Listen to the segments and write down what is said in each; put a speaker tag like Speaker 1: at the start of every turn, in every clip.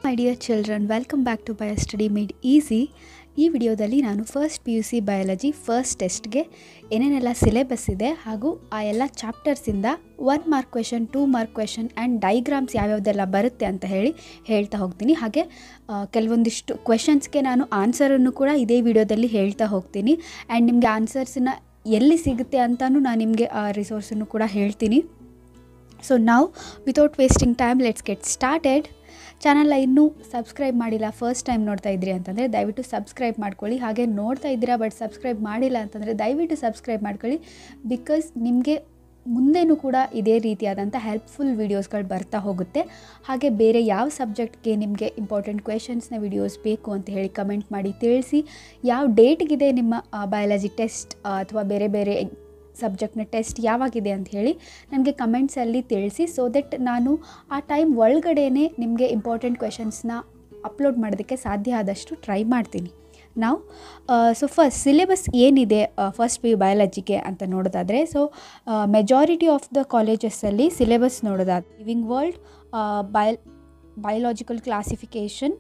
Speaker 1: My dear children, welcome back to bio study made easy. ಈ ವಿಡಿಯೋದಲ್ಲಿ ನಾನು first PUC biology first ಟೆಸ್ಟ್ಗೆ ಏನೇನೆಲ್ಲ ಸಿಲೆಬಸ್ ಇದೆ ಹಾಗೂ ಆ ಎಲ್ಲ ಚಾಪ್ಟರ್ಸಿಂದ 1 mark question, 2 mark question and diagrams ಯಾವ್ಯಾವುದೆಲ್ಲ ಬರುತ್ತೆ ಅಂತ ಹೇಳ್ತಾ ಹೋಗ್ತೀನಿ. ಹಾಗೆ ಕೆಲವೊಂದಿಷ್ಟು ಕ್ವೆಶನ್ಸ್ಗೆ ನಾನು ಆನ್ಸರನ್ನು ಕೂಡ ಇದೇ ವಿಡಿಯೋದಲ್ಲಿ ಹೇಳ್ತಾ ಹೋಗ್ತೀನಿ. ಆ್ಯಂಡ್ ನಿಮಗೆ ಆನ್ಸರ್ಸನ್ನ ಎಲ್ಲಿ ಸಿಗುತ್ತೆ ಅಂತಲೂ ನಾನು ನಿಮಗೆ ಆ ರಿಸೋರ್ಸನ್ನು ಕೂಡ ಹೇಳ್ತೀನಿ. ಸೊ ನಾವು without wasting time let's get started. ಚಾನಲ್ನ ಇನ್ನೂ ಸಬ್ಸ್ಕ್ರೈಬ್ ಮಾಡಿಲ್ಲ, ಫಸ್ಟ್ ಟೈಮ್ ನೋಡ್ತಾ ಇದ್ದೀರಿ ಅಂತಂದರೆ ದಯವಿಟ್ಟು ಸಬ್ಸ್ಕ್ರೈಬ್ ಮಾಡ್ಕೊಳ್ಳಿ. ಹಾಗೆ ನೋಡ್ತಾ ಇದ್ದೀರಾ ಬಟ್ ಸಬ್ಸ್ಕ್ರೈಬ್ ಮಾಡಿಲ್ಲ ಅಂತಂದರೆ ದಯವಿಟ್ಟು ಸಬ್ಸ್ಕ್ರೈಬ್ ಮಾಡ್ಕೊಳ್ಳಿ. ಬಿಕಾಸ್ ನಿಮಗೆ ಮುಂದೆನೂ ಕೂಡ ಇದೇ ರೀತಿಯಾದಂಥ ಹೆಲ್ಪ್ಫುಲ್ ವೀಡಿಯೋಸ್ಗಳು ಬರ್ತಾ ಹೋಗುತ್ತೆ. ಹಾಗೆ ಬೇರೆ ಯಾವ ಸಬ್ಜೆಕ್ಟ್ಗೆ ನಿಮಗೆ ಇಂಪಾರ್ಟೆಂಟ್ ಕ್ವೆಶನ್ಸ್ನ ವೀಡಿಯೋಸ್ ಬೇಕು ಅಂತ ಹೇಳಿ ಕಮೆಂಟ್ ಮಾಡಿ ತಿಳಿಸಿ. ಯಾವ ಡೇಟ್ಗಿದೆ ನಿಮ್ಮ ಬಯಾಲಜಿ ಟೆಸ್ಟ್ ಅಥವಾ ಬೇರೆ ಬೇರೆ ಸಬ್ಜೆಕ್ಟ್ನ ಟೆಸ್ಟ್ ಯಾವಾಗಿದೆ ಅಂತ ಹೇಳಿ ನನಗೆ ಕಮೆಂಟ್ಸಲ್ಲಿ ತಿಳಿಸಿ. ಸೊ ದಟ್ ನಾನು ಆ ಟೈಮ್ ಒಳಗಡೆ ನಿಮಗೆ ಇಂಪಾರ್ಟೆಂಟ್ ಕ್ವೆಶನ್ಸ್ನ ಅಪ್ಲೋಡ್ ಮಾಡೋದಕ್ಕೆ ಸಾಧ್ಯ ಆದಷ್ಟು ಟ್ರೈ ಮಾಡ್ತೀನಿ. ನಾವು ಫಸ್ಟ್ ಸಿಲೆಬಸ್ ಏನಿದೆ ಫಸ್ಟ್ PU ಬಯಾಲಜಿಗೆ ಅಂತ ನೋಡೋದಾದರೆ, ಮೆಜಾರಿಟಿ ಆಫ್ ದ ಕಾಲೇಜಸ್ಸಲ್ಲಿ ಸಿಲೆಬಸ್ ನೋಡೋದಾದ್ರೆ living world, biological classification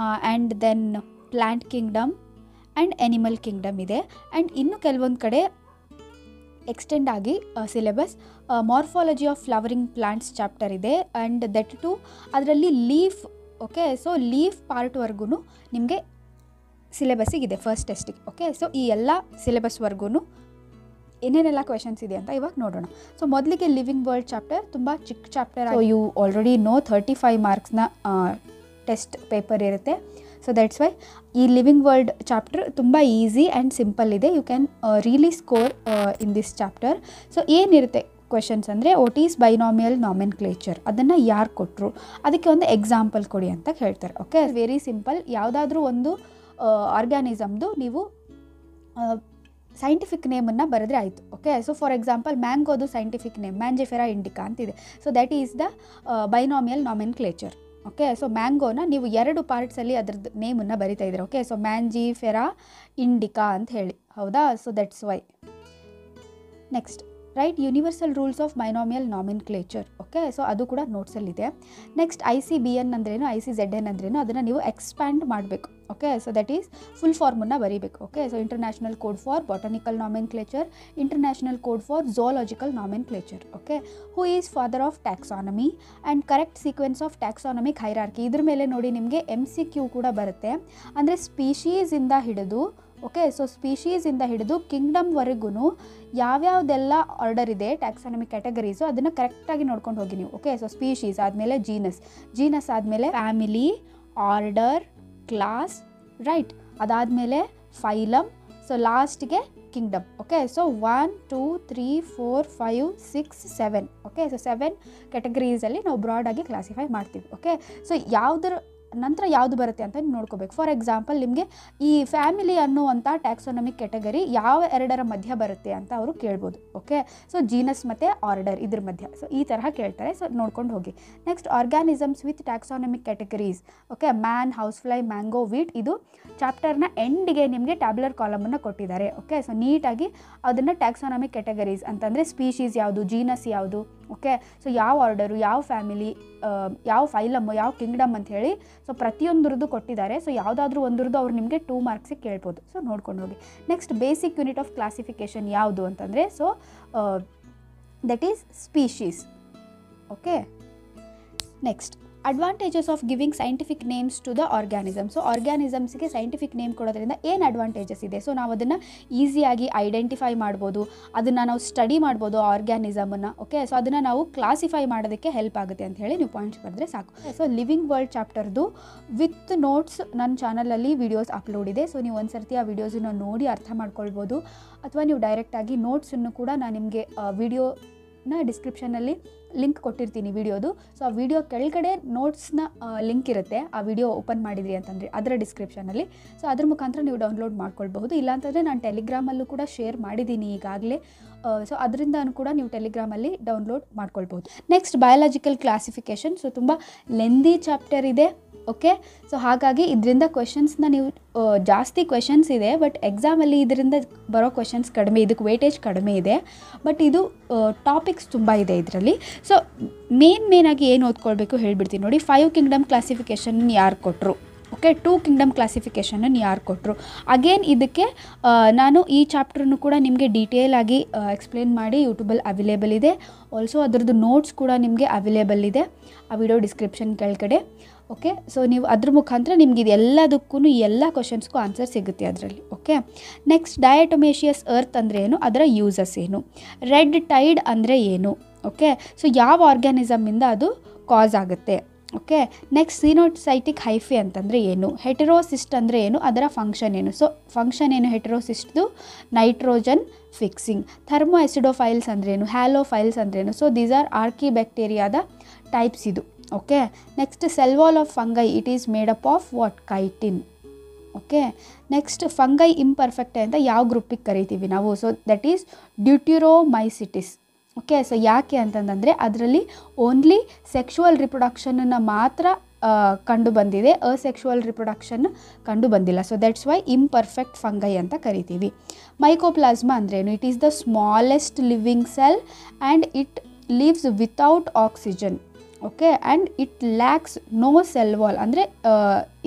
Speaker 1: and then plant kingdom and animal kingdom ಇದೆ. ಆ್ಯಂಡ್ ಇನ್ನು ಕೆಲವೊಂದು ಕಡೆ ಎಕ್ಸ್ಟೆಂಡ್ ಆಗಿ syllabus morphology of flowering plants chapter ಇದೆ. ಆ್ಯಂಡ್ ದಟ್ ಟು ಅದರಲ್ಲಿ ಲೀಫ್, ಓಕೆ, ಸೊ ಲೀಫ್ ಪಾರ್ಟ್ವರೆಗೂ ನಿಮಗೆ ಸಿಲೆಬಸ್ಸಿಗಿದೆ ಫಸ್ಟ್ ಟೆಸ್ಟಿಗೆ. ಓಕೆ, ಸೊ ಈ ಎಲ್ಲ ಸಿಲೆಬಸ್ವರೆಗೂ ಏನೇನೆಲ್ಲ ಕ್ವೆಶನ್ಸ್ ಇದೆ ಅಂತ ಇವಾಗ ನೋಡೋಣ. ಸೊ ಮೊದಲಿಗೆ ಲಿವಿಂಗ್ ವರ್ಲ್ಡ್ ಚಾಪ್ಟರ್ ತುಂಬ ಚಿಕ್ಕ chapter. So you already know 35 ಮಾರ್ಕ್ಸ್ನ ಟೆಸ್ಟ್ ಪೇಪರ್ ಇರುತ್ತೆ. ಸೊ ದಟ್ಸ್ ವೈ ಈ ಲಿವಿಂಗ್ ವರ್ಲ್ಡ್ ಚಾಪ್ಟರ್ ತುಂಬ ಈಸಿ ಆ್ಯಂಡ್ ಸಿಂಪಲ್ ಇದೆ. You can really score in this chapter. So ಏನಿರುತ್ತೆ ಕ್ವೆಶನ್ಸ್ ಅಂದರೆ, ವಾಟ್ ಈಸ್ ಬೈನಾಮಿಯಲ್ ನಾಮೆನ್ಕ್ಲೇಚರ್, ಅದನ್ನು ಯಾರು ಕೊಟ್ಟರು, ಅದಕ್ಕೆ ಒಂದು ಎಕ್ಸಾಂಪಲ್ ಕೊಡಿ ಅಂತ ಹೇಳ್ತಾರೆ. Okay, very simple. ಯಾವುದಾದ್ರೂ ಒಂದು ಆರ್ಗ್ಯಾನಿಸಮ್ದು ನೀವು ಸೈಂಟಿಫಿಕ್ ನೇಮನ್ನು ಬರೆದ್ರೆ ಆಯಿತು. ಓಕೆ, ಸೊ ಫಾರ್ ಎಕ್ಸಾಂಪಲ್ ಮ್ಯಾಂಗೋದು ಸೈಂಟಿಫಿಕ್ ನೇಮ್ ಮ್ಯಾಂಜಿಫೆರಾ ಇಂಡಿಕಾ ಅಂತಿದೆ. So that is the binomial nomenclature. Okay, so ಮ್ಯಾಂಗೋನ ನೀವು 2 ಪಾರ್ಟ್ಸಲ್ಲಿ ಅದ್ರದ್ದು ನೇಮನ್ನು ಬರಿತಾ ಇದ್ದೀರ. ಓಕೆ, ಸೊ ಮ್ಯಾಂಜಿಫೆರಾ ಇಂಡಿಕಾ ಅಂತ ಹೇಳಿ, ಹೌದಾ? So that's why. Next write universal rules of binomial nomenclature. Okay, so ಅದು ಕೂಡ ನೋಟ್ಸಲ್ಲಿದೆ. ನೆಕ್ಸ್ಟ್ ICBN ಅಂದ್ರೇನು, ICZN ಅಂದ್ರೇನು, ಅದನ್ನು ನೀವು ಎಕ್ಸ್ಪ್ಯಾಂಡ್ ಮಾಡಬೇಕು. Okay, so that is full ಫಾರ್ಮನ್ನು ಬರೀಬೇಕು. Okay, so international code for botanical nomenclature, international code for zoological nomenclature. Okay, who is father of taxonomy and correct sequence of taxonomic hierarchy. ಇದ್ರ ಮೇಲೆ ನೋಡಿ ನಿಮಗೆ MCQ ಕೂಡ ಬರುತ್ತೆ. ಅಂದರೆ ಸ್ಪೀಶೀಸಿಂದ ಹಿಡಿದು, ಓಕೆ, ಸೊ ಸ್ಪೀಶೀಸಿಂದ ಹಿಡಿದು ಕಿಂಗ್ಡಮ್ವರೆಗೂ ಯಾವ್ಯಾವುದೆಲ್ಲ ಆರ್ಡರ್ ಇದೆ ಟ್ಯಾಕ್ಸಾನಮಿಕ್ ಕ್ಯಾಟಗರೀಸು ಅದನ್ನು ಕರೆಕ್ಟಾಗಿ ನೋಡ್ಕೊಂಡು ಹೋಗಿ ನೀವು. ಓಕೆ, ಸೊ ಸ್ಪೀಶೀಸ್ ಆದಮೇಲೆ ಜೀನಸ್ ಆದಮೇಲೆ ಫ್ಯಾಮಿಲಿ, ಆರ್ಡರ್, ಕ್ಲಾಸ್, ರೈಟ್, ಅದಾದಮೇಲೆ ಫೈಲಮ್, ಸೊ ಲಾಸ್ಟ್ಗೆ kingdom. Okay, so 1 2 3 4 5 6 7. Okay, so 7 ಕ್ಯಾಟಗರೀಸಲ್ಲಿ ನಾವು ಬ್ರಾಡಾಗಿ ಕ್ಲಾಸಿಫೈ ಮಾಡ್ತೀವಿ. ಓಕೆ, ಸೊ ಯಾವುದರ ನಂತರ ಯಾವುದು ಬರುತ್ತೆ ಅಂತ ನೋಡ್ಕೋಬೇಕು. ಫಾರ್ ಎಕ್ಸಾಂಪಲ್ ನಿಮಗೆ ಈ ಫ್ಯಾಮಿಲಿ ಅನ್ನುವಂಥ ಟ್ಯಾಕ್ಸಾನಮಿಕ್ ಕ್ಯಾಟಗರಿ ಯಾವ 2ರ ಮಧ್ಯ ಬರುತ್ತೆ ಅಂತ ಅವರು ಕೇಳ್ಬೋದು. ಓಕೆ, ಸೊ ಜೀನಸ್ ಮತ್ತು ಆರ್ಡರ್ ಇದ್ರ ಮಧ್ಯ. ಸೊ ಈ ತರಹ ಕೇಳ್ತಾರೆ. ಸೊ ನೋಡ್ಕೊಂಡು ಹೋಗಿ. Next organisms with taxonomic categories. Okay, man, house fly, mango, wheat. ಇದು ಚಾಪ್ಟರ್ನ ಎಂಡಿಗೆ ನಿಮಗೆ ಟ್ಯಾಬ್ಯುಲರ್ ಕಾಲಮನ್ನು ಕೊಟ್ಟಿದ್ದಾರೆ. ಓಕೆ, ಸೊ ನೀಟಾಗಿ ಅದನ್ನು ಟ್ಯಾಕ್ಸಾನಮಿಕ್ ಕ್ಯಾಟಗರೀಸ್ ಅಂತಂದರೆ ಸ್ಪೀಶೀಸ್ ಯಾವುದು, ಜೀನಸ್ ಯಾವುದು, ಓಕೆ, ಸೊ ಯಾವ ಆರ್ಡರು, ಯಾವ ಫ್ಯಾಮಿಲಿ, ಯಾವ ಫೈಲಮ್ಮು, ಯಾವ ಕಿಂಗ್ಡಮ್ ಅಂತ ಹೇಳಿ ಸೊ ಪ್ರತಿಯೊಂದ್ರದ್ದು ಕೊಟ್ಟಿದ್ದಾರೆ. ಸೊ ಯಾವುದಾದ್ರೂ ಒಂದ್ರದ್ದು ಅವ್ರು ನಿಮಗೆ 2 ಮಾರ್ಕ್ಸಿಗೆ ಕೇಳ್ಬೋದು. ಸೊ ನೋಡ್ಕೊಂಡು ಹೋಗಿ. Next basic unit of classification ಯಾವುದು ಅಂತಂದರೆ, so that is species. Okay, next advantages of giving scientific names to the organism. So ಆರ್ಗ್ಯಾನಿಸಮ್ಸ್ಗೆ ಸೈಂಟಿಫಿಕ್ ನೇಮ್ ಕೊಡೋದ್ರಿಂದ ಏನು ಅಡ್ವಾಂಟೇಜಸ್ ಇದೆ? ಸೊ ನಾವು ಅದನ್ನು ಈಸಿಯಾಗಿ ಐಡೆಂಟಿಫೈ ಮಾಡ್ಬೋದು, ಅದನ್ನು ನಾವು ಸ್ಟಡಿ ಮಾಡ್ಬೋದು ಆರ್ಗ್ಯಾನಿಸಮನ್ನು. ಓಕೆ, ಸೊ ಅದನ್ನು ನಾವು ಕ್ಲಾಸಿಫೈ ಮಾಡೋದಕ್ಕೆ ಹೆಲ್ಪ್ ಆಗುತ್ತೆ ಅಂತ ಹೇಳಿ ನೀವು ಪಾಯಿಂಟ್ಸ್ ಬರೆದ್ರೆ ಸಾಕು. ಸೊ ಲಿವಿಂಗ್ ವರ್ಲ್ಡ್ ಚಾಪ್ಟರ್ದು ವಿತ್ ನೋಟ್ಸ್ ನನ್ನ ಚಾನಲಲ್ಲಿ ವೀಡಿಯೋಸ್ ಅಪ್ಲೋಡ್ ಇದೆ. ಸೊ ನೀವು ಒಂದು ಸರ್ತಿ ಆ ವೀಡಿಯೋಸನ್ನು ನೋಡಿ ಅರ್ಥ ಮಾಡ್ಕೊಳ್ಬೋದು, ಅಥವಾ ನೀವು ಡೈರೆಕ್ಟಾಗಿ ನೋಟ್ಸನ್ನು ಕೂಡ ನಾನು ನಿಮಗೆ ವಿಡಿಯೋನ ಡಿಸ್ಕ್ರಿಪ್ಷನಲ್ಲಿ ಲಿಂಕ್ ಕೊಟ್ಟಿರ್ತೀನಿ ವಿಡಿಯೋದು. ಸೊ ಆ ವಿಡಿಯೋ ಕೆಳಗಡೆ ನೋಟ್ಸ್ನ ಲಿಂಕ್ ಇರುತ್ತೆ. ಆ ವಿಡಿಯೋ ಓಪನ್ ಮಾಡಿದ್ರಿ ಅಂತಂದರೆ ಅದರ ಡಿಸ್ಕ್ರಿಪ್ಷನಲ್ಲಿ. ಸೊ ಅದ್ರ ಮುಖಾಂತರ ನೀವು ಡೌನ್ಲೋಡ್ ಮಾಡ್ಕೊಳ್ಬಹುದು. ಇಲ್ಲಾಂತಂದರೆ ನಾನು ಟೆಲಿಗ್ರಾಮಲ್ಲೂ ಕೂಡ ಶೇರ್ ಮಾಡಿದ್ದೀನಿ ಈಗಾಗಲೇ. ಸೊ ಅದರಿಂದ ಕೂಡ ನೀವು ಟೆಲಿಗ್ರಾಮಲ್ಲಿ ಡೌನ್ಲೋಡ್ ಮಾಡ್ಕೊಳ್ಬೋದು. Next biological classification. ಸೊ ತುಂಬ ಲೆಂದಿ ಚಾಪ್ಟರ್ ಇದೆ. ಓಕೆ, ಸೊ ಹಾಗಾಗಿ ಇದರಿಂದ ಕ್ವೆಶನ್ಸ್ನ ನೀವು ಜಾಸ್ತಿ ಕ್ವೆಶನ್ಸ್ ಇದೆ, ಬಟ್ ಎಕ್ಸಾಮಲ್ಲಿ ಇದರಿಂದ ಬರೋ ಕ್ವೆಶನ್ಸ್ ಕಡಿಮೆ, ಇದಕ್ಕೆ ವೇಟೇಜ್ ಕಡಿಮೆ ಇದೆ. ಬಟ್ ಇದು ಟಾಪಿಕ್ಸ್ ತುಂಬ ಇದೆ ಇದರಲ್ಲಿ. ಸೊ ಮೇನಾಗಿ ಏನು ಓದ್ಕೊಳ್ಬೇಕು ಹೇಳಿಬಿಡ್ತೀನಿ ನೋಡಿ. 5 ಕಿಂಗ್ಡಮ್ ಕ್ಲಾಸಿಫಿಕೇಷನ್ ಯಾರು ಕೊಟ್ಟರು, ಓಕೆ, 2 ಕಿಂಗ್ಡಮ್ ಕ್ಲಾಸಿಫಿಕೇಷನನ್ನು ಯಾರು ಕೊಟ್ಟರು. ಅಗೇನ್ ಇದಕ್ಕೆ ನಾನು ಈ ಚಾಪ್ಟರ್ನು ಕೂಡ ನಿಮಗೆ ಡೀಟೇಲ್ ಆಗಿ ಎಕ್ಸ್ಪ್ಲೇನ್ ಮಾಡಿ ಯೂಟ್ಯೂಬಲ್ಲಿ ಅವೈಲೇಬಲ್ ಇದೆ. ಆಲ್ಸೋ ಅದರದ್ದು ನೋಟ್ಸ್ ಕೂಡ ನಿಮಗೆ ಅವೈಲೇಬಲ್ ಇದೆ ಆ ವಿಡಿಯೋ ಡಿಸ್ಕ್ರಿಪ್ಷನ್ ಕೆಳಗಡೆ. ಓಕೆ, ಸೊ ನೀವು ಅದ್ರ ಮುಖಾಂತರ ನಿಮ್ಗೆ ಇದೆಲ್ಲದಕ್ಕೂ ಎಲ್ಲ ಕ್ವಶನ್ಸ್ಗೂ ಆನ್ಸರ್ ಸಿಗುತ್ತೆ ಅದರಲ್ಲಿ. ಓಕೆ, ನೆಕ್ಸ್ಟ್ ಡಯಾಟೊಮೇಷಿಯಸ್ ಅರ್ತ್ ಅಂದರೆ ಏನು, ಅದರ ಯೂಸಸ್ ಏನು, ರೆಡ್ ಟೈಡ್ ಅಂದರೆ ಏನು, ಓಕೆ, ಸೊ ಯಾವ ಆರ್ಗ್ಯಾನಿಸಮಿಂದ ಅದು ಕಾಸ್ ಆಗುತ್ತೆ. ಓಕೆ, ನೆಕ್ಸ್ಟ್ ಸಿನೋಸೈಟಿಕ್ ಹೈಫೆ ಅಂತಂದರೆ ಏನು, ಹೆಟೆರೋಸಿಸ್ಟ್ ಅಂದರೆ ಏನು, ಅದರ ಫಂಕ್ಷನ್ ಏನು. ಸೊ ಫಂಕ್ಷನ್ ಏನು ಹೆಟೆರೋಸಿಸ್ಟ್ದು, ನೈಟ್ರೋಜನ್ ಫಿಕ್ಸಿಂಗ್. ಥರ್ಮೋ ಎಸಿಡೋಫೈಲ್ಸ್ ಅಂದ್ರೇನು, ಹ್ಯಾಲೋಫೈಲ್ಸ್ ಅಂದ್ರೇನು. ಸೊ ದೀಸ್ ಆರ್ ಆರ್ಕಿ ಬ್ಯಾಕ್ಟೀರಿಯಾದ ಟೈಪ್ಸ್ ಇದು. Okay, next cell wall of fungi, it is made up of what, chitin. Okay, next fungi imperfect ಅಂತ ಯಾವ ಗ್ರೂಪಿಗೆ ಕರಿತೀವಿ ನಾವು, so that is deuteromycetes. Okay, so ಯಾಕೆ ಅಂತಂದರೆ ಅದರಲ್ಲಿ ಓನ್ಲಿ ಸೆಕ್ಷುವಲ್ ರಿಪ್ರೊಡಕ್ಷನನ್ನು ಮಾತ್ರ ಕಂಡು ಬಂದಿದೆ, ಅಸೆಕ್ಷುವಲ್ ರಿಪ್ರೊಡಕ್ಷನ್ ಕಂಡು ಬಂದಿಲ್ಲ. So that's why imperfect fungi ಅಂತ ಕರಿತೀವಿ. ಮೈಕೋಪ್ಲಾಸ್ಮಾ ಅಂದ್ರೇನು, it is the smallest living cell and it lives without oxygen. Okay, and it lacks no cell wall, ಅಂದರೆ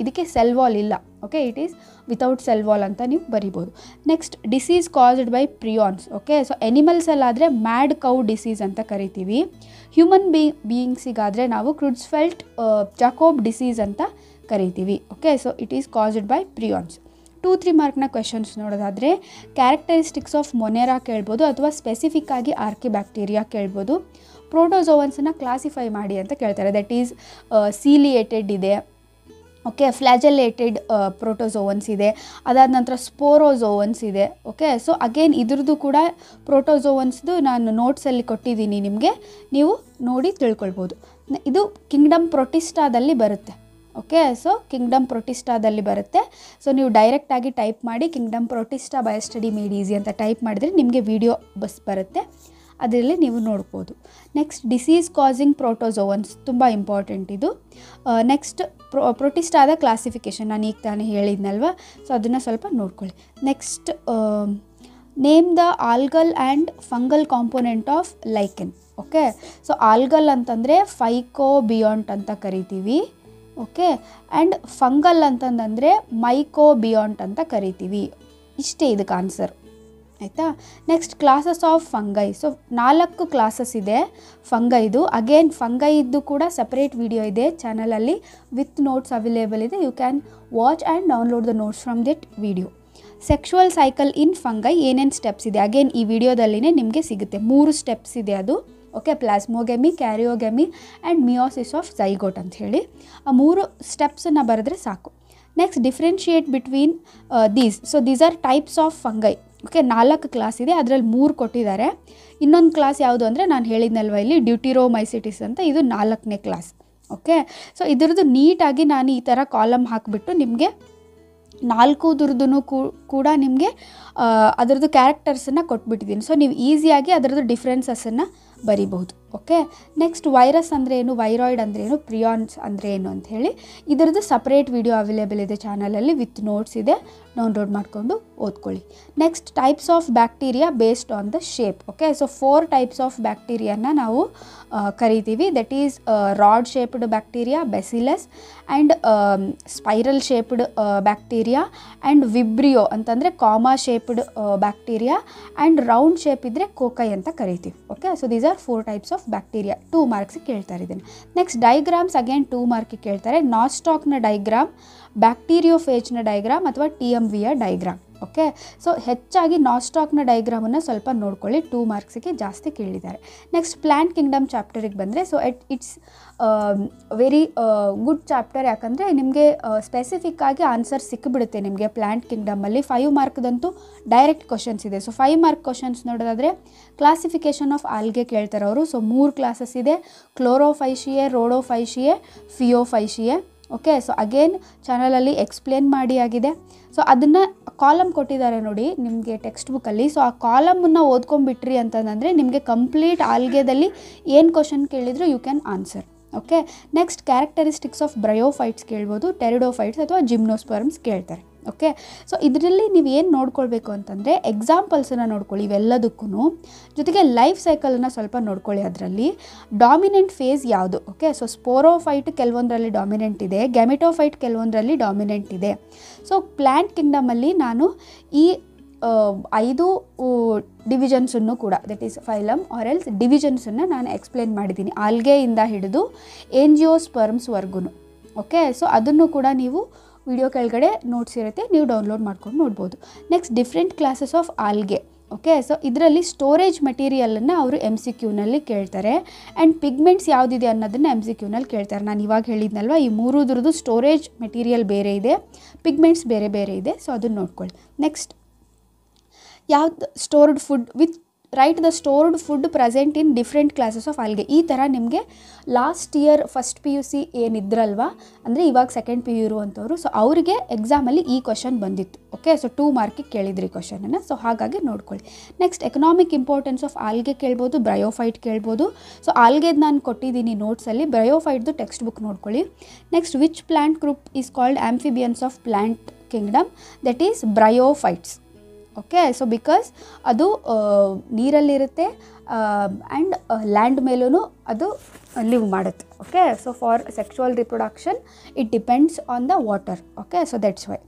Speaker 1: ಇದಕ್ಕೆ ಸೆಲ್ ವಾಲ್ ಇಲ್ಲ. Okay, it is without cell wall ಅಂತ ನೀವು ಬರಿಬೋದು. Next disease caused by prions. Okay, so ಎನಿಮಲ್ಸಲ್ಲಾದರೆ mad cow disease ಅಂತ ಕರಿತೀವಿ. Human ಬೀಯಿಂಗ್ಸಿಗಾದರೆ ನಾವು ಕ್ರುಡ್ಸ್ಫೆಲ್ಟ್ ಜಾಕೋಬ್ ಡಿಸೀಸ್ ಅಂತ ಕರಿತೀವಿ. Okay, so it is caused by prions. 2-3 ಮಾರ್ಕ್ನ ಕ್ವೆಶನ್ಸ್ ನೋಡೋದಾದರೆ ಕ್ಯಾರೆಕ್ಟರಿಸ್ಟಿಕ್ಸ್ ಆಫ್ ಮೊನೆರಾ ಕೇಳ್ಬೋದು, ಅಥವಾ ಸ್ಪೆಸಿಫಿಕ್ ಆಗಿ ಆರ್ಕಿ ಬ್ಯಾಕ್ಟೀರಿಯಾ ಕೇಳ್ಬೋದು. ಪ್ರೋಟೋಝೋವನ್ಸನ್ನು ಕ್ಲಾಸಿಫೈ ಮಾಡಿ ಅಂತ ಕೇಳ್ತಾರೆ. ದಟ್ ಈಸ್ ಸೀಲಿಯೇಟೆಡ್ ಇದೆ, ಓಕೆ, ಫ್ಲ್ಯಾಜೆಲೇಟೆಡ್ ಪ್ರೋಟೋಝೋವನ್ಸ್ ಇದೆ, ಅದಾದ ನಂತರ ಸ್ಪೋರೋಝೋವನ್ಸ್ ಇದೆ. ಓಕೆ, ಸೊ ಅಗೇನ್ ಇದ್ರದ್ದು ಕೂಡ ಪ್ರೋಟೋಝೋವನ್ಸ್ದು ನಾನು ನೋಟ್ಸಲ್ಲಿ ಕೊಟ್ಟಿದ್ದೀನಿ ನಿಮಗೆ, ನೀವು ನೋಡಿ ತಿಳ್ಕೊಳ್ಬೋದು. ಇದು ಕಿಂಗ್ಡಮ್ ಪ್ರೊಟಿಸ್ಟಾದಲ್ಲಿ ಬರುತ್ತೆ. ಓಕೆ, ಸೊ ಕಿಂಗ್ಡಮ್ ಪ್ರೊಟಿಸ್ಟಾದಲ್ಲಿ ಬರುತ್ತೆ. ಸೊ ನೀವು ಡೈರೆಕ್ಟಾಗಿ ಟೈಪ್ ಮಾಡಿ ಕಿಂಗ್ಡಮ್ ಪ್ರೊಟಿಸ್ಟಾ ಬಯೋಸ್ಟಡಿ ಮೇಡ್ ಈಸಿ ಅಂತ ಟೈಪ್ ಮಾಡಿದರೆ ನಿಮಗೆ ವಿಡಿಯೋ ಬರುತ್ತೆ, ಅದರಲ್ಲಿ ನೀವು ನೋಡ್ಬೋದು. ನೆಕ್ಸ್ಟ್ ಡಿಸೀಸ್ ಕಾಸಿಂಗ್ ಪ್ರೋಟೋಝೋವನ್ಸ್ ತುಂಬ ಇಂಪಾರ್ಟೆಂಟ್ ಇದು. ನೆಕ್ಸ್ಟ್ ಪ್ರೊಟಿಸ್ಟಾದ ಕ್ಲಾಸಿಫಿಕೇಷನ್ ನಾನು ಈಗ ತಾನೇ ಹೇಳಿದ್ನಲ್ವ, ಸೊ ಅದನ್ನು ಸ್ವಲ್ಪ ನೋಡ್ಕೊಳ್ಳಿ. Next name the algal and fungal component of lichen. Okay, so algal ಅಂತಂದರೆ ಫೈಕೋಬಿಯಾಂಟ್ ಅಂತ ಕರಿತೀವಿ. ಓಕೆ, ಆ್ಯಂಡ್ ಫಂಗಲ್ ಅಂತಂದರೆ ಮೈಕೋಬಿಯಾಂಟ್ ಅಂತ ಕರಿತೀವಿ. ಇಷ್ಟೇ ಇದಕ್ಕೆ ಆನ್ಸರ್, ಆಯಿತಾ. Next classes of fungi. So 4 classes ಇದೆ ಫಂಗೈದು. ಅಗೇನ್ ಫಂಗೈದು ಕೂಡ ಸಪ್ರೇಟ್ ವಿಡಿಯೋ ಇದೆ ಚಾನಲಲ್ಲಿ ವಿತ್ ನೋಟ್ಸ್ ಅವೈಲೇಬಲ್ ಇದೆ. You can watch and download the notes from that video. Sexual cycle in fungi ಏನೇನು ಸ್ಟೆಪ್ಸ್ ಇದೆ, ಅಗೇನ್ ಈ ವಿಡಿಯೋದಲ್ಲಿನೇ ನಿಮಗೆ ಸಿಗುತ್ತೆ. 3 ಸ್ಟೆಪ್ಸ್ ಇದೆ ಅದು. Okay, plasmogamy, karyogamy and meiosis of zygote ಅಂತ ಹೇಳಿ ಆ 3 ಸ್ಟೆಪ್ಸನ್ನು ಬರೆದ್ರೆ ಸಾಕು. Next differentiate between these. So these R types of fungi. Okay, 4 class ಇದೆ, ಅದರಲ್ಲಿ 3 ಕೊಟ್ಟಿದ್ದಾರೆ. ಇನ್ನೊಂದು ಕ್ಲಾಸ್ ಯಾವುದು ಅಂದರೆ ನಾನು ಹೇಳಿದ್ನಲ್ವ ಇಲ್ಲಿ ಡ್ಯೂಟಿರೋಮೈಸಿಟಿಸ್ ಅಂತ, ಇದು 4ನೇ ಕ್ಲಾಸ್. ಓಕೆ, ಸೊ ಇದ್ರದ್ದು ನೀಟಾಗಿ ನಾನು ಈ ಥರ ಕಾಲಮ್ ಹಾಕಿಬಿಟ್ಟು ನಿಮಗೆ 4ದ್ರದ್ದು ಕೂಡ ನಿಮಗೆ ಅದರದ್ದು ಕ್ಯಾರೆಕ್ಟರ್ಸನ್ನು ಕೊಟ್ಬಿಟ್ಟಿದ್ದೀನಿ. ಸೊ ನೀವು ಈಸಿಯಾಗಿ ಅದರದ್ದು ಡಿಫ್ರೆನ್ಸಸ್ಸನ್ನು ಬರಿಬಹುದು. ಓಕೆ, ನೆಕ್ಸ್ಟ್ ವೈರಸ್ ಅಂದರೆ ಏನು, ವೈರಾಯ್ಡ್ ಅಂದರೆ ಏನು, ಪ್ರಿಯಾನ್ಸ್ ಅಂದರೆ ಏನು ಅಂತ ಹೇಳಿ ಇದರದ್ದು ಸಪ್ರೇಟ್ ವಿಡಿಯೋ ಅವೈಲೇಬಲ್ ಇದೆ ಚಾನಲಲ್ಲಿ ವಿತ್ ನೋಟ್ಸ್ ಇದೆ, ಡೌನ್ಲೋಡ್ ಮಾಡಿಕೊಂಡು ಓದ್ಕೊಳ್ಳಿ. Next types of bacteria based on the shape. Okay, so 4 types of ಬ್ಯಾಕ್ಟೀರಿಯಾನ ನಾವು ಕರಿತೀವಿ. That is rod shaped bacteria, bacillus, and spiral shaped bacteria, and vibrio ಅಂತಂದರೆ comma shaped bacteria, and round shape ಇದ್ದರೆ cocci ಅಂತ ಕರಿತೀವಿ. Okay, so these are 4 types of bacteria. 2 ಮಾರ್ಕ್ಸಿಗೆ ಕೇಳ್ತಾರೆ ಇದನ್ನು. ನೆಕ್ಸ್ಟ್ ಡೈಗ್ರಾಮ್ಸ್ ಅಗೇನ್ 2 ಮಾರ್ಕಿಗೆ ಕೇಳ್ತಾರೆ. ನಾಸ್ಟಾಕ್ನ ಡೈಗ್ರಾಮ್, ಬ್ಯಾಕ್ಟೀರಿಯೋಫೇಜ್ನ ಡೈಗ್ರಾಮ್ ಅಥವಾ TMVಯ diagram. Okay, so ಹೆಚ್ಚಾಗಿ ನಾಸ್ಟಾಕ್ನ ಡೈಗ್ರಾಮನ್ನು ಸ್ವಲ್ಪ ನೋಡ್ಕೊಳ್ಳಿ, 2 ಮಾರ್ಕ್ಸಿಗೆ ಜಾಸ್ತಿ ಕೇಳಿದ್ದಾರೆ. ನೆಕ್ಸ್ಟ್ ಪ್ಲ್ಯಾಂಟ್ ಕಿಂಗ್ಡಮ್ ಚಾಪ್ಟರಿಗೆ ಬಂದರೆ, so it's very good chapter. ಯಾಕಂದರೆ ನಿಮಗೆ ಸ್ಪೆಸಿಫಿಕ್ ಆಗಿ ಆನ್ಸರ್ ಸಿಕ್ಕಿಬಿಡುತ್ತೆ ನಿಮಗೆ ಪ್ಲ್ಯಾಂಟ್ ಕಿಂಗ್ಡಮಲ್ಲಿ. 5 ಮಾರ್ಕ್ದಂತೂ ಡೈರೆಕ್ಟ್ ಕ್ವಶನ್ಸ್ ಇದೆ. ಸೊ 5 ಮಾರ್ಕ್ ಕ್ವಶನ್ಸ್ ನೋಡೋದಾದರೆ ಕ್ಲಾಸಿಫಿಕೇಷನ್ ಆಫ್ ಆಲ್ಗೆ ಕೇಳ್ತಾರೆ ಅವರು. ಸೊ 3 ಕ್ಲಾಸಸ್ ಇದೆ, ಕ್ಲೋರೋಫೈಶಿಯೆ, ರೋಡೋಫೈಶಿಯೆ, ಫಿಯೋಫೈಶಿಯೆ. ಓಕೆ, ಸೊ ಅಗೇನ್ ಚಾನಲಲ್ಲಿ ಎಕ್ಸ್ಪ್ಲೇನ್ ಮಾಡಿ ಆಗಿದೆ. ಸೊ ಅದನ್ನು ಕಾಲಮ್ ಕೊಟ್ಟಿದ್ದಾರೆ ನೋಡಿ ನಿಮಗೆ ಟೆಕ್ಸ್ಟ್ ಬುಕ್ಕಲ್ಲಿ. ಸೊ ಆ ಕಾಲಮನ್ನು ಓದ್ಕೊಂಡ್ಬಿಟ್ರಿ ಅಂತಂದರೆ ನಿಮಗೆ ಕಂಪ್ಲೀಟ್ ಆಲ್ಗೆದಲ್ಲಿ ಏನು ಕ್ವಶನ್ ಕೇಳಿದ್ರು you can answer. Okay, next characteristics of bryophytes ಕೇಳ್ಬೋದು, ಟೆರಿಡೋಫೈಟ್ಸ್ ಅಥವಾ ಜಿಮ್ನೋಸ್ಪರ್ಮ್ಸ್ ಕೇಳ್ತಾರೆ. ಓಕೆ, ಸೊ ಇದರಲ್ಲಿ ನೀವು ಏನು ನೋಡ್ಕೊಳ್ಬೇಕು ಅಂತಂದರೆ ಎಕ್ಸಾಂಪಲ್ಸನ್ನು ನೋಡ್ಕೊಳ್ಳಿ ಇವೆಲ್ಲದಕ್ಕೂ, ಜೊತೆಗೆ ಲೈಫ್ ಸೈಕಲನ್ನು ಸ್ವಲ್ಪ ನೋಡ್ಕೊಳ್ಳಿ. ಅದರಲ್ಲಿ ಡಾಮಿನೆಂಟ್ ಫೇಸ್ ಯಾವುದು? ಓಕೆ, ಸೊ ಸ್ಪೋರೋಫೈಟ್ ಕೆಲವೊಂದರಲ್ಲಿ ಡಾಮಿನೆಂಟ್ ಇದೆ, ಗೆಮಿಟೋಫೈಟ್ ಕೆಲವೊಂದರಲ್ಲಿ ಡಾಮಿನೆಂಟ್ ಇದೆ. ಸೊ ಪ್ಲ್ಯಾಂಟ್ ಕಿಂಗ್ಡಮಲ್ಲಿ ನಾನು ಈ 5 ಡಿವಿಷನ್ಸನ್ನು ಕೂಡ, that is phylum or else ಡಿವಿಷನ್ಸನ್ನು ನಾನು ಎಕ್ಸ್ಪ್ಲೇನ್ ಮಾಡಿದ್ದೀನಿ, ಆಲ್ಗೆಯಿಂದ ಹಿಡಿದು ಏಂಜಿಯೋಸ್ಪರ್ಮ್ಸ್ವರೆಗೂ. ಓಕೆ, ಸೊ ಅದನ್ನು ಕೂಡ ನೀವು ವಿಡಿಯೋ ಕೆಳಗಡೆ ನೋಟ್ಸ್ ಇರುತ್ತೆ, ನೀವು ಡೌನ್ಲೋಡ್ ಮಾಡ್ಕೊಂಡು ನೋಡ್ಬೋದು. Next different classes of algae. Okay, so ಇದರಲ್ಲಿ ಸ್ಟೋರೇಜ್ ಮೆಟೀರಿಯಲನ್ನು ಅವರು MCQನಲ್ಲಿ ಕೇಳ್ತಾರೆ. ಆ್ಯಂಡ್ ಪಿಗ್ಮೆಂಟ್ಸ್ ಯಾವುದಿದೆ ಅನ್ನೋದನ್ನು MCQನಲ್ಲಿ ಕೇಳ್ತಾರೆ. ನಾನು ಇವಾಗ ಹೇಳಿದ್ನಲ್ವ, ಈ ಮೂರುದ್ರದ್ದು ಸ್ಟೋರೇಜ್ ಮೆಟೀರಿಯಲ್ ಬೇರೆ ಇದೆ, ಪಿಗ್ಮೆಂಟ್ಸ್ ಬೇರೆ ಬೇರೆ ಇದೆ. ಸೊ ಅದನ್ನು ನೋಡ್ಕೊಳ್ಳಿ. ನೆಕ್ಸ್ಟ್ ಯಾವ್ದು stored food with right the stored food present in different classes of algae. ಈ ಥರ ನಿಮಗೆ ಲಾಸ್ಟ್ ಇಯರ್ ಫಸ್ಟ್ PUC ಏನಿದ್ರಲ್ವ, ಅಂದರೆ ಇವಾಗ ಸೆಕೆಂಡ್ PU ಇರುವಂಥವ್ರು, ಸೊ ಅವರಿಗೆ ಎಕ್ಸಾಮಲ್ಲಿ ಈ ಕ್ವಶನ್ ಬಂದಿತ್ತು. ಓಕೆ, ಸೊ 2 ಮಾರ್ಕಿಗೆ ಕೇಳಿದ್ರಿ ಕ್ವಶನನ್ನು, ಸೊ ಹಾಗಾಗಿ ನೋಡ್ಕೊಳ್ಳಿ. Next economic importance of algae ಕೇಳ್ಬೋದು, ಬ್ರಯೋಫೈಟ್ ಕೇಳ್ಬೋದು. ಸೊ ಆಲ್ಗೆದು ನಾನು ಕೊಟ್ಟಿದ್ದೀನಿ ನೋಟ್ಸಲ್ಲಿ, ಬ್ರಯೋಫೈಟ್ದು ಟೆಕ್ಸ್ಟ್ ಬುಕ್ ನೋಡ್ಕೊಳ್ಳಿ. Next which plant group is called amphibians of plant Kingdom? That is bryophytes. Okay, so because ಅದು ನೀರಲ್ಲಿರುತ್ತೆ ಆ್ಯಂಡ್ ಲ್ಯಾಂಡ್ ಮೇಲೂ ಅದು ಲಿವ್ ಮಾಡುತ್ತೆ. Okay, so for sexual reproduction it depends on the water. Okay, so that's why.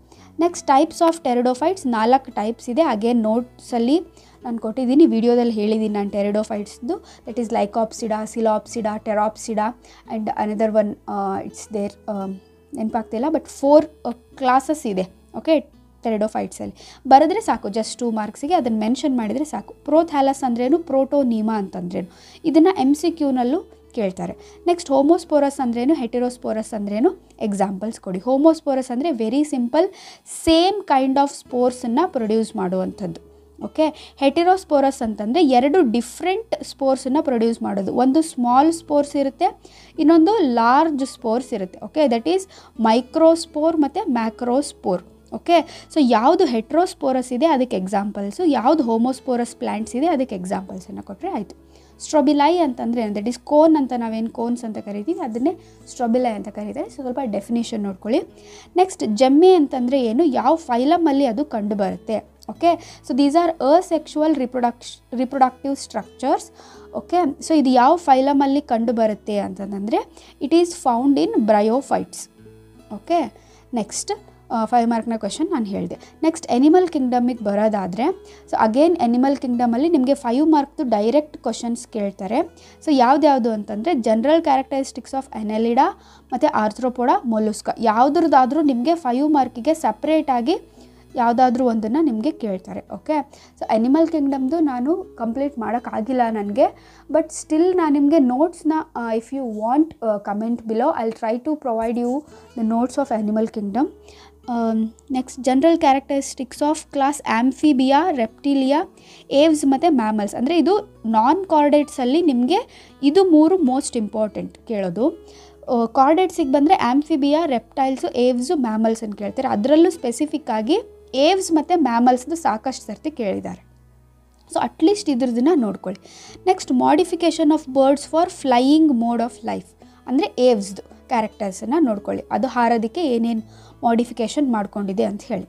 Speaker 1: Next types of pteridophytes 4 types ಇದೆ. Again ನೋಟ್ಸಲ್ಲಿ ನಾನು ಕೊಟ್ಟಿದ್ದೀನಿ, ವಿಡಿಯೋದಲ್ಲಿ ಹೇಳಿದ್ದೀನಿ ನಾನು ಟೆರಿಡೋಫೈಟ್ಸ್ದು. That is lycopsida, psilopsida, pteropsida and another one it's there, ನೆನಪಾಗ್ತಿಲ್ಲ, but 4 classes ಇದೆ. Okay, ಟೆರಿಡೋಫೈಟ್ಸಲ್ಲಿ ಬರೆದ್ರೆ ಸಾಕು, ಜಸ್ಟ್ 2 ಮಾರ್ಕ್ಸಿಗೆ ಅದನ್ನು ಮೆನ್ಷನ್ ಮಾಡಿದರೆ ಸಾಕು. ಪ್ರೋಥ್ಯಾಲಸ್ ಅಂದ್ರೇನು, ಪ್ರೋಟೋನೀಮಾ ಅಂತಂದ್ರೇನು, ಇದನ್ನು MCQನಲ್ಲೂ ಕೇಳ್ತಾರೆ. ನೆಕ್ಸ್ಟ್ ಹೋಮೋಸ್ಪೋರಸ್ ಅಂದ್ರೇನು, ಹೆಟೆರೋಸ್ಪೋರಸ್ ಅಂದ್ರೇನು, ಎಕ್ಸಾಂಪಲ್ಸ್ ಕೊಡಿ. ಹೋಮೋಸ್ಪೋರಸ್ ಅಂದರೆ very simple, same kind of ಸ್ಪೋರ್ಸನ್ನು ಪ್ರೊಡ್ಯೂಸ್ ಮಾಡುವಂಥದ್ದು. ಓಕೆ, ಹೆಟೆರೋಸ್ಪೋರಸ್ ಅಂತಂದರೆ 2 ಡಿಫ್ರೆಂಟ್ ಸ್ಪೋರ್ಸನ್ನು ಪ್ರೊಡ್ಯೂಸ್ ಮಾಡೋದು. ಒಂದು ಸ್ಮಾಲ್ ಸ್ಪೋರ್ಸ್ ಇರುತ್ತೆ, ಇನ್ನೊಂದು ಲಾರ್ಜ್ ಸ್ಪೋರ್ಸ್ ಇರುತ್ತೆ. ಓಕೆ, ದಟ್ ಈಸ್ ಮೈಕ್ರೋಸ್ಪೋರ್ ಮತ್ತು ಮ್ಯಾಕ್ರೋಸ್ಪೋರ್. ಓಕೆ, ಸೊ ಯಾವುದು ಹೆಟ್ರೋಸ್ಪೋರಸ್ ಇದೆ ಅದಕ್ಕೆ ಎಕ್ಸಾಂಪಲ್ಸು, ಯಾವುದು ಹೋಮೋಸ್ಪೋರಸ್ ಪ್ಲ್ಯಾಂಟ್ಸ್ ಇದೆ ಅದಕ್ಕೆ ಎಕ್ಸಾಂಪಲ್ಸನ್ನು ಕೊಟ್ಟರೆ ಆಯಿತು. ಸ್ಟ್ರಾಬಿಲೈ ಅಂತಂದರೆ ಏನು? ದಟ್ ಈಸ್ ಕೋನ್ ಅಂತ ನಾವೇನು ಕೋನ್ಸ್ ಅಂತ ಕರಿತೀವಿ, ಅದನ್ನೇ ಸ್ಟ್ರಾಬಿಲೈ ಅಂತ ಕರೀತಾರೆ. ಸೊ ಸ್ವಲ್ಪ ಡೆಫಿನೇಷನ್ ನೋಡ್ಕೊಳ್ಳಿ. ನೆಕ್ಸ್ಟ್ ಜೆಮ್ಮೆ ಅಂತಂದರೆ ಏನು, ಯಾವ ಫೈಲಮಲ್ಲಿ ಅದು ಕಂಡು ಬರುತ್ತೆ. Okay, so these are asexual reproductive structures. Okay, so ಇದು ಯಾವ ಫೈಲಮಲ್ಲಿ ಕಂಡು ಬರುತ್ತೆ ಅಂತಂದರೆ it is found in bryophytes. Okay, next 5 ಮಾರ್ಕ್ನ ಕ್ವಶನ್ ನಾನು ಹೇಳಿದೆ. ನೆಕ್ಸ್ಟ್ ಎನಿಮಲ್ ಕಿಂಗ್ಡಮಿಗೆ ಬರೋದಾದರೆ, ಸೊ ಅಗೇನ್ ಎನಿಮಲ್ ಕಿಂಗ್ಡಮಲ್ಲಿ ನಿಮಗೆ 5 ಮಾರ್ಕ್ದು ಡೈರೆಕ್ಟ್ ಕ್ವಶನ್ಸ್ ಕೇಳ್ತಾರೆ. ಸೊ ಯಾವ್ದ್ಯಾವುದು ಅಂತಂದರೆ ಜನರಲ್ ಕ್ಯಾರೆಕ್ಟರಿಸ್ಟಿಕ್ಸ್ ಆಫ್ ಅನೆಲಿಡಾ ಮತ್ತು ಆರ್ಥ್ರೋಪೋಡಾ, ಮೊಲುಸ್ಕಾ. ಯಾವುದ್ರದ್ದಾದರೂ ನಿಮಗೆ 5 ಮಾರ್ಕಿಗೆ ಸಪ್ರೇಟಾಗಿ ಯಾವುದಾದ್ರೂ ಒಂದನ್ನು ನಿಮಗೆ ಕೇಳ್ತಾರೆ. ಓಕೆ, ಸೊ ಎನಿಮಲ್ ಕಿಂಗ್ಡಮ್ದು ನಾನು ಕಂಪ್ಲೀಟ್ ಮಾಡೋಕ್ಕಾಗಿಲ್ಲ ನನಗೆ, ಬಟ್ ಸ್ಟಿಲ್ ನಾನು ನಿಮಗೆ ನೋಟ್ಸ್ನ if you want comment below, I will try to provide you the notes of animal kingdom. Next general characteristics of class amphibia, reptilia, aves ಮತ್ತು ಮ್ಯಾಮಲ್ಸ್. ಅಂದರೆ ಇದು ನಾನ್ ಕಾರ್ಡೇಟ್ಸಲ್ಲಿ ನಿಮಗೆ ಇದು 3 ಮೋಸ್ಟ್ ಇಂಪಾರ್ಟೆಂಟ್ ಕೇಳೋದು. ಕಾರ್ಡೇಟ್ಸಿಗೆ ಬಂದರೆ ಆಂಫಿಬಿಯಾ, ರೆಪ್ಟೈಲ್ಸು, ಏವ್ಸು, ಮ್ಯಾಮಲ್ಸ್ ಅಂತ ಕೇಳ್ತಾರೆ. ಅದರಲ್ಲೂ ಸ್ಪೆಸಿಫಿಕ್ಕಾಗಿ ಏವ್ಸ್ ಮತ್ತು ಮ್ಯಾಮಲ್ಸ್ದು ಸಾಕಷ್ಟು ಸರ್ತಿ ಕೇಳಿದ್ದಾರೆ. ಸೊ ಅಟ್ಲೀಸ್ಟ್ ಇದ್ರದನ್ನ ನೋಡ್ಕೊಳ್ಳಿ. Next modification of birds for flying mode of life, ಅಂದರೆ ಏವ್ಸ್ದು ಕ್ಯಾರೆಕ್ಟರ್ಸನ್ನು ನೋಡ್ಕೊಳ್ಳಿ, ಅದು ಹಾರೋದಕ್ಕೆ ಏನೇನು ಮಾಡಿಫಿಕೇಷನ್ ಮಾಡ್ಕೊಂಡಿದೆ ಅಂತ ಹೇಳಿ.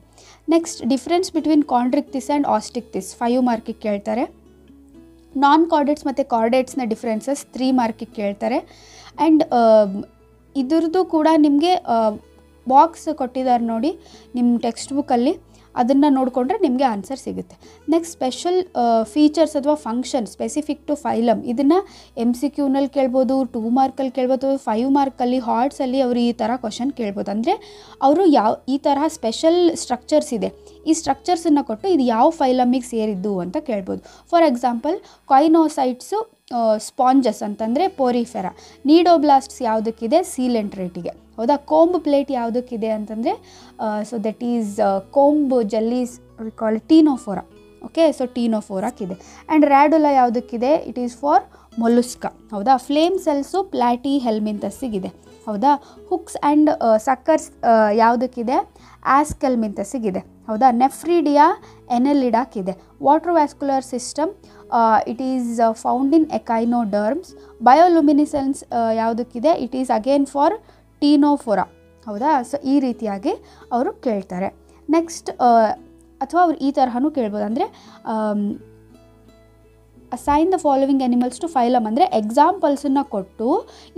Speaker 1: ನೆಕ್ಸ್ಟ್ ಡಿಫ್ರೆನ್ಸ್ ಬಿಟ್ವೀನ್ ಕಾಂಡ್ರಿಕ್ಟಿಸ್ ಆ್ಯಂಡ್ ಆಸ್ಟಿಕ್ಟಿಸ್ 5 ಮಾರ್ಕಿಗೆ ಕೇಳ್ತಾರೆ. ನಾನ್ ಕಾರ್ಡೇಟ್ಸ್ ಮತ್ತು ಕಾರ್ಡೇಟ್ಸ್ನ ಡಿಫ್ರೆನ್ಸಸ್ 3 ಮಾರ್ಕಿಗೆ ಕೇಳ್ತಾರೆ. ಆ್ಯಂಡ್ ಇದ್ರದ್ದು ಕೂಡ ನಿಮಗೆ ಬಾಕ್ಸ್ ಕೊಟ್ಟಿದ್ದಾರೆ ನೋಡಿ ನಿಮ್ಮ ಟೆಕ್ಸ್ಟ್ ಬುಕ್ಕಲ್ಲಿ, ಅದನ್ನು ನೋಡಿಕೊಂಡ್ರೆ ನಿಮಗೆ ಆನ್ಸರ್ ಸಿಗುತ್ತೆ. ನೆಕ್ಸ್ಟ್ ಸ್ಪೆಷಲ್ ಫೀಚರ್ಸ್ ಅಥವಾ ಫಂಕ್ಷನ್ ಸ್ಪೆಸಿಫಿಕ್ ಟು ಫೈಲಮ್, ಇದನ್ನು MCQನಲ್ಲಿ ಕೇಳ್ಬೋದು, 2 ಮಾರ್ಕಲ್ಲಿ ಕೇಳ್ಬೋದು, 5 ಮಾರ್ಕಲ್ಲಿ ಹಾರ್ಟ್ಸಲ್ಲಿ ಅವರು ಈ ಥರ ಕ್ವಶನ್ ಕೇಳ್ಬೋದು. ಅಂದರೆ ಅವರು ಈ ಥರ ಸ್ಪೆಷಲ್ ಸ್ಟ್ರಕ್ಚರ್ಸ್ ಇದೆ, ಈ ಸ್ಟ್ರಕ್ಚರ್ಸನ್ನು ಕೊಟ್ಟು ಇದು ಯಾವ ಫೈಲಮಿಗೆ ಸೇರಿದ್ದು ಅಂತ ಕೇಳ್ಬೋದು. ಫಾರ್ ಎಕ್ಸಾಂಪಲ್ ಕಾಯಿನೋಸೈಟ್ಸು ಸ್ಪಾಂಜಸ್ ಅಂತಂದರೆ ಪೋರಿಫೆರಾ, ನೀಡೋಬ್ಲಾಸ್ಟ್ಸ್ ಯಾವುದಕ್ಕಿದೆ, ಸೀಲೆಂಟ್ರೇಟಿಗೆ, ಹೌದಾ. ಕೋಂಬ್ ಪ್ಲೇಟ್ ಯಾವುದಕ್ಕಿದೆ ಅಂತಂದರೆ so that is comb jellies call ctenophora. Okay, so ಟೀನೋಫೋರಾಕ್ಕಿದೆ. ಆ್ಯಂಡ್ ರ್ಯಾಡುಲಾ ಯಾವುದಕ್ಕಿದೆ, ಇಟ್ ಈಸ್ ಫಾರ್ ಮೊಲುಸ್ಕಾ, ಹೌದಾ. ಫ್ಲೇಮ್ ಸೆಲ್ಸು ಪ್ಲಾಟಿ ಹೆಲ್ಮಿಂಥಸ್ಸಿಗಿದೆ, ಹೌದಾ. ಹುಕ್ಸ್ ಆ್ಯಂಡ್ ಸಕ್ಕರ್ಸ್ ಯಾವುದಕ್ಕಿದೆ, ಆಸ್ಕೆಲ್ಮಿಂಥಸ್ಸಿಗಿದೆ, ಹೌದಾ. ನೆಫ್ರಿಡಿಯಾ ಎನೆಲಿಡಾಕ್ಕಿದೆ. Water vascular system it is found in echinoderms. Bioluminescence ಯಾವುದಕ್ಕಿದೆ, it is again for ctenophora, ಹೌದಾ. ಸೊ ಈ ರೀತಿಯಾಗಿ ಅವರು ಕೇಳ್ತಾರೆ. ನೆಕ್ಸ್ಟ್ ಅಥವಾ ಅವ್ರು ಈ ತರಹನೂ ಕೇಳ್ಬೋದು, ಅಂದರೆ assign the following animals to phylum, ಅಂದರೆ ಎಕ್ಸಾಂಪಲ್ಸನ್ನು ಕೊಟ್ಟು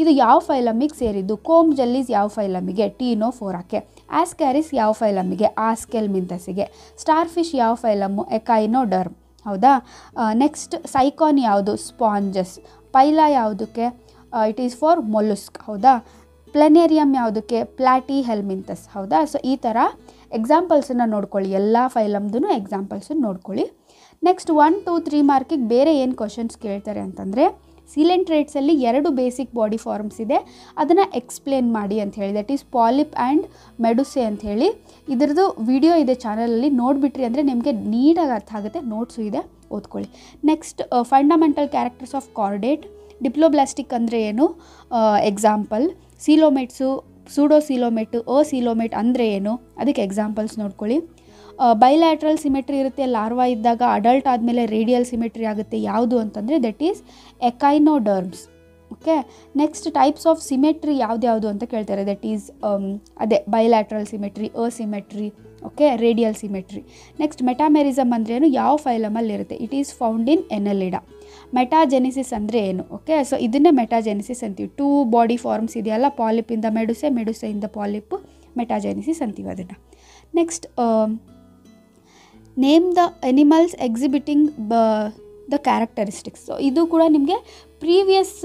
Speaker 1: ಇದು ಯಾವ ಫೈಲಮಿಗೆ ಸೇರಿದ್ದು. ಕೋಮ್ ಜೆಲ್ಲೀಸ್ ಯಾವ ಫೈಲಮಿಗೆ, ಟೀನೋಫೋರಾಕ್ಕೆ. ಆಸ್ಕ್ಯಾರಿಸ್ ಯಾವ ಫೈಲಮಿಗೆ, ಆಸ್ಕೆಲ್ಮಿಂಥಸಿಗೆ. ಸ್ಟಾರ್ ಫಿಶ್ ಯಾವ ಫೈಲಮ್ಮು, ಎಕೈನೋಡರ್ಮ್. ಹೌದಾ. ನೆಕ್ಸ್ಟ್ ಸೈಕಾನ್ ಯಾವುದು, ಸ್ಪಾಂಜಸ್. ಪೈಲಾ ಯಾವುದಕ್ಕೆ, ಇಟ್ ಈಸ್ ಫಾರ್ ಮೊಲುಸ್ಕ್. ಹೌದಾ. ಪ್ಲೆನೇರಿಯಮ್ ಯಾವುದಕ್ಕೆ, ಪ್ಲಾಟಿ ಹೆಲ್ಮಿಂಥಸ್. ಹೌದಾ. ಸೊ ಈ ಥರ ಎಕ್ಸಾಂಪಲ್ಸನ್ನು ನೋಡ್ಕೊಳ್ಳಿ, ಎಲ್ಲ ಫೈಲಮ್ದು ಎಕ್ಸಾಂಪಲ್ಸನ್ನು ನೋಡ್ಕೊಳ್ಳಿ. ನೆಕ್ಸ್ಟ್ 1, 2, 3 ಮಾರ್ಕಿಗೆ ಬೇರೆ ಏನು ಕ್ವಶನ್ಸ್ ಕೇಳ್ತಾರೆ ಅಂತಂದರೆ, ಸಿಲೆಂಟ್ರೇಟ್ಸಲ್ಲಿ 2 ಬೇಸಿಕ್ ಬಾಡಿ ಫಾರ್ಮ್ಸ್ ಇದೆ, ಅದನ್ನು ಎಕ್ಸ್ಪ್ಲೇನ್ ಮಾಡಿ ಅಂತ ಹೇಳಿ. ದಟ್ ಈಸ್ ಪಾಲಿಪ್ ಆ್ಯಂಡ್ ಮೆಡುಸೆ ಅಂತ ಹೇಳಿ. ಇದ್ರದ್ದು ವಿಡಿಯೋ ಇದೆ ಚಾನಲಲ್ಲಿ, ನೋಡಿಬಿಟ್ರಿ ಅಂದರೆ ನಿಮಗೆ ನೀಟಾಗಿ ಅರ್ಥ ಆಗುತ್ತೆ. ನೋಟ್ಸು ಇದೆ, ಓದ್ಕೊಳ್ಳಿ. Next fundamental characters of chordate. Diploblastic ಅಂದರೆ ಏನು, ಎಕ್ಸಾಂಪಲ್. ಸೀಲೋಮೇಟ್ಸು, ಸೂಡೋಸೀಲೋಮೇಟು, ಅಸೀಲೋಮೇಟ್ ಅಂದರೆ ಏನು, ಅದಕ್ಕೆ ಎಕ್ಸಾಂಪಲ್ಸ್ ನೋಡ್ಕೊಳ್ಳಿ. ಬೈಲ್ಯಾಟ್ರಲ್ ಸಿಮೆಟ್ರಿ ಇರುತ್ತೆ ಲಾರ್ವಾ ಇದ್ದಾಗ, ಅಡಲ್ಟ್ ಆದಮೇಲೆ ರೇಡಿಯಲ್ ಸಿಮೆಟ್ರಿ ಆಗುತ್ತೆ. ಯಾವುದು ಅಂತಂದರೆ that is echinoderms. Okay. Next types of symmetry ಯಾವ್ದ್ಯಾವುದು ಅಂತ ಕೇಳ್ತಾರೆ. ದಟ್ ಈಸ್ ಅದೇ bilateral symmetry, asymmetry, okay, radial symmetry. Next metamerism ಅಂದ್ರೇನು, ಯಾವ ಫೈಲಮಲ್ಲಿ ಇರುತ್ತೆ, it is found in annelida. Metagenesis ಅಂದರೆ ಏನು, ಓಕೆ. ಸೊ ಇದನ್ನೇ ಮೆಟಾಜೆನಿಸಿಸ್ ಅಂತೀವಿ. 2 ಬಾಡಿ ಫಾರ್ಮ್ಸ್ ಇದೆಯಲ್ಲ, ಪಾಲಿಪಿಂದ ಮೆಡುಸೆ, ಮೆಡುಸೆಯಿಂದ ಪಾಲಿಪ್, ಮೆಟಾಜೆನಿಸಿಸ್ ಅಂತೀವಿ ಅದನ್ನು. Next name the animals exhibiting the characteristics. So ಇದು ಕೂಡ ನಿಮಗೆ ಪ್ರೀವಿಯಸ್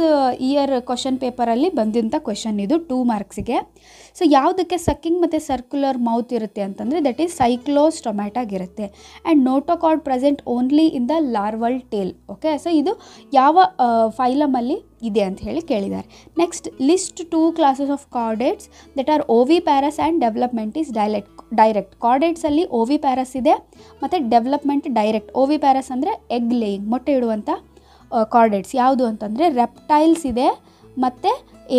Speaker 1: ಇಯರ್ ಕ್ವಶನ್ ಪೇಪರಲ್ಲಿ ಬಂದಂಥ ಕ್ವಶನ್ ಇದು, 2 ಮಾರ್ಕ್ಸಿಗೆ. ಸೊ ಯಾವುದಕ್ಕೆ ಸಕ್ಕಿಂಗ್ ಮತ್ತು ಸರ್ಕ್ಯುಲರ್ ಮೌತ್ ಇರುತ್ತೆ ಅಂತಂದರೆ ದಟ್ ಈಸ್ ಸೈಕ್ಲೋಸ್ಟೊಮ್ಯಾಟಾಗಿರುತ್ತೆ. And notochord present only in the larval tail. Okay. So ಇದು ಯಾವ ಫೈಲಮಲ್ಲಿ ಇದೆ ಅಂತ ಹೇಳಿ ಕೇಳಿದ್ದಾರೆ. Next list 2 classes of chordates that are oviparous and development is direct. ಕಾರ್ಡೇಟ್ಸಲ್ಲಿ ಓವಿಪ್ಯಾರಸ್ ಇದೆ ಮತ್ತು ಡೆವಲಪ್ಮೆಂಟ್ ಡೈರೆಕ್ಟ್. ಓವಿಪ್ಯಾರಸ್ ಅಂದರೆ ಎಗ್ ಲೇಯಿಂಗ್, ಮೊಟ್ಟೆ ಇಡುವಂಥ ಕಾರ್ಡೇಟ್ಸ್. ಯಾವುದು ಅಂತಂದರೆ ರೆಪ್ಟೈಲ್ಸ್ ಇದೆ ಮತ್ತು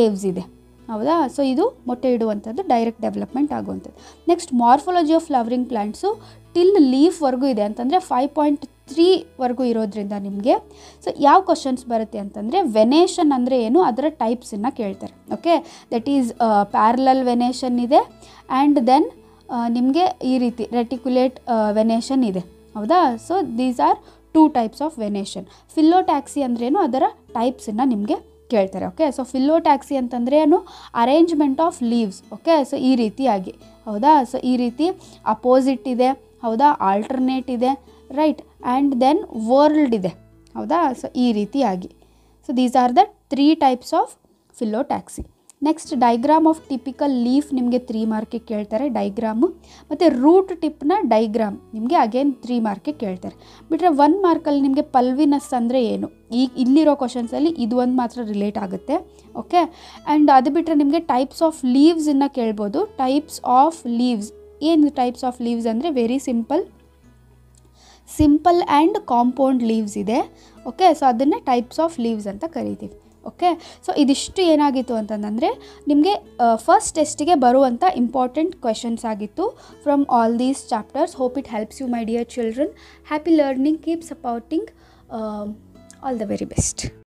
Speaker 1: ಏವ್ಸ್ ಇದೆ. ಹೌದಾ. ಸೊ ಇದು ಮೊಟ್ಟೆ ಇಡುವಂಥದ್ದು, ಡೈರೆಕ್ಟ್ ಡೆವಲಪ್ಮೆಂಟ್ ಆಗುವಂಥದ್ದು. Next morphology of flowering plants till ಲೀಫ್ವರೆಗೂ ಇದೆ ಅಂತಂದರೆ 5.3ವರೆಗೂ ಇರೋದ್ರಿಂದ ನಿಮಗೆ ಸೊ ಯಾವ ಕ್ವಶನ್ಸ್ ಬರುತ್ತೆ ಅಂತಂದರೆ, ವೆನೇಷನ್ ಅಂದರೆ ಏನು, ಅದರ ಟೈಪ್ಸನ್ನು ಕೇಳ್ತಾರೆ. Okay. That is parallel venation ಇದೆ, ಆ್ಯಂಡ್ ದೆನ್ ನಿಮಗೆ ಈ ರೀತಿ ರೆಟಿಕ್ಯುಲೇಟ್ ವೆನೇಷನ್ ಇದೆ. ಹೌದಾ. So these are 2 types of venation. Phyllotaxy ಅಂದ್ರೇನು, ಅದರ ಟೈಪ್ಸನ್ನು ನಿಮಗೆ ಕೇಳ್ತಾರೆ. ಓಕೆ. ಸೊ ಫಿಲ್ಲೋಟ್ಯಾಕ್ಸಿ ಅಂತಂದರೆ ಏನು, arrangement of leaves. Okay. So ಈ ರೀತಿಯಾಗಿ. ಹೌದಾ. ಸೊ ಈ ರೀತಿ ಅಪೋಸಿಟ್ ಇದೆ. ಹೌದಾ. ಆಲ್ಟರ್ನೇಟ್ ಇದೆ, ರೈಟ್. ಆ್ಯಂಡ್ ದೆನ್ ವರ್ಲ್ಡ್ ಇದೆ. ಹೌದಾ. ಸೊ ಈ ರೀತಿಯಾಗಿ. So these are the 3 types of phyllotaxy. Next diagram of typical leaf ನಿಮಗೆ 3 ಮಾರ್ಕಿಗೆ ಕೇಳ್ತಾರೆ, ಡೈಗ್ರಾಮು. ಮತ್ತು ರೂಟ್ ಟಿಪ್ನ ಡೈಗ್ರಾಮ್ ನಿಮಗೆ ಅಗೇನ್ 3 ಮಾರ್ಕಿಗೆ ಕೇಳ್ತಾರೆ. ಬಿಟ್ಟರೆ 1 ಮಾರ್ಕಲ್ಲಿ ನಿಮಗೆ ಪಲ್ವಿನಸ್ ಅಂದರೆ ಏನು, ಇಲ್ಲಿರೋ ಕ್ವಶನ್ಸಲ್ಲಿ ಇದು ಒಂದು ಮಾತ್ರ ರಿಲೇಟ್ ಆಗುತ್ತೆ. ಓಕೆ. ಆ್ಯಂಡ್ ಅದು ಬಿಟ್ಟರೆ ನಿಮಗೆ ಟೈಪ್ಸ್ ಆಫ್ ಲೀವ್ಸನ್ನು ಕೇಳ್ಬೋದು. ಟೈಪ್ಸ್ ಆಫ್ ಲೀವ್ಸ್ ಏನು, ಟೈಪ್ಸ್ ಆಫ್ ಲೀವ್ಸ್ ಅಂದರೆ very simple and compound leaves ಇದೆ. ಓಕೆ. ಸೊ ಅದನ್ನೇ ಟೈಪ್ಸ್ ಆಫ್ ಲೀವ್ಸ್ ಅಂತ ಕರಿತೀವಿ. ಓಕೆ. ಸೊ ಇದಿಷ್ಟು ಏನಾಗಿತ್ತು ಅಂತಂದರೆ ನಿಮಗೆ ಫಸ್ಟ್ ಟೆಸ್ಟಿಗೆ ಬರುವಂಥ ಇಂಪಾರ್ಟೆಂಟ್ ಕ್ವೆಶನ್ಸ್ ಆಗಿತ್ತು from all these chapters. Hope it helps you my dear children. Happy learning, keep supporting. All the very best.